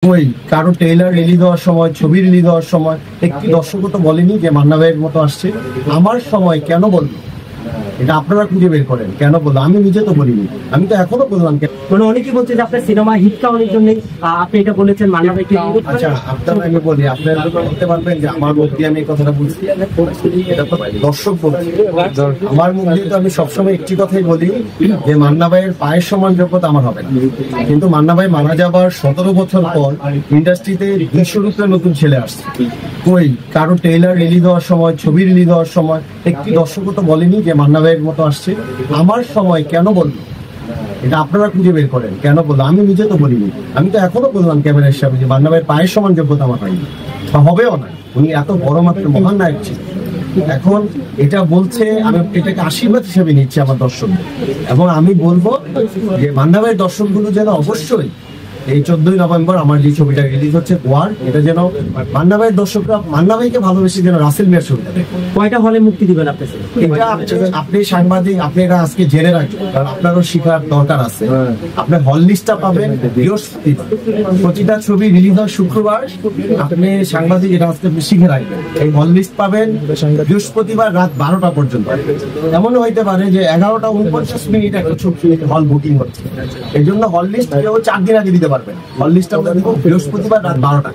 ওই কারো trailer release হওয়ার সময়, ছবি রিলিজ হওয়ার সময় একটি দর্শকও তো বলেনি যে মান্না ভাইয়ের মতো আসছে। আমার সময় কেন বললো এটা আপনারা খুঁজে বের করেন, কেন বললো? আমি নিজে তো বলিনি, আমি তো এখনো বললাম। মানে অনেকেই বলছে যে আপনার সিনেমা হিট খাওয়ানোর জন্য আপনি এটা বলেছেন মান্না ভাইকে। আচ্ছা, আপনারা আমি বলি, আপনারা বলতে পারবেন যে আমার মুখ দিয়ে আমি এই কথাটা বলছি? এটা তো দর্শক বলছে। আমার মুখ দিয়ে তো আমি সবসময় একটি কথাই বলি যে মান্না ভাইয়ের পায়ের সমান যোগ্যতা আমার হবে না। কিন্তু মান্না ভাই মারা যাবার 17 বছর পর ইন্ডাস্ট্রিতে 200 রূপে নতুন ছেলে আসছে। ওই কারো ট্রেইলার রিলিজ হওয়ার সময়, ছবি রিলিজ হওয়ার সময় একটি দর্শকও তো বলেনি যে মান্না ভাইয়ের মতো আসছে। আমার সময় কেন বললো এটা আপনারা খুঁজে বের করেন, কেন বললো? আমি নিজে তো বলিনি, আমি তো এখনো বললাম ক্যামেরার সামনে যে মান্না ভাইয়ের পায়ের সমান যোগ্যতা আমার হয়নি, হবেও না। উনি এত বড় মাত্র মহান নায়ক ছিলেন। এখন এটা বলছে, আমি এটাকে আশীর্বাদ হিসেবে নিচ্ছি আমার দর্শকদের, এবং আমি বলবো যে মান্না ভাইয়ের দর্শকগুলো যেন অবশ্যই এই 14ই নভেম্বর আমার যে ছবিটা রিলিজ হচ্ছে ওয়ার, এটা যেন মান্না ভাইয়ের দর্শকরা মান্না ভাইকে ভালোবেসে যেন রাসেল মিয়ার ছবিটা দেখে। কয়টা হলে মুক্তি দিবেন আপনি? এটা আপনি সাংবাদিক, আপনি এটা আজকে জেনে রাখবেন, কারণ আপনারও শিখার দরকার আছে। আপনি হল লিস্টটা পাবেন বৃহস্পতিবার, প্রতিটা ছবি রিলিজ হয় শুক্রবার। আপনি সাংবাদিক এটা আজকে শিখে রাখবেন, এই হল লিস্ট পাবেন বৃহস্পতিবার রাত 12টা পর্যন্ত। এমনও হইতে পারে যে 11:49 একটা ছবি হল বুকিং হচ্ছে, এই জন্য হল লিস্ট কেউ 4 দিন আগে দিতে পারবেন। হল লিস্টটা আমরা দিব বৃহস্পতিবার রাত 12টা।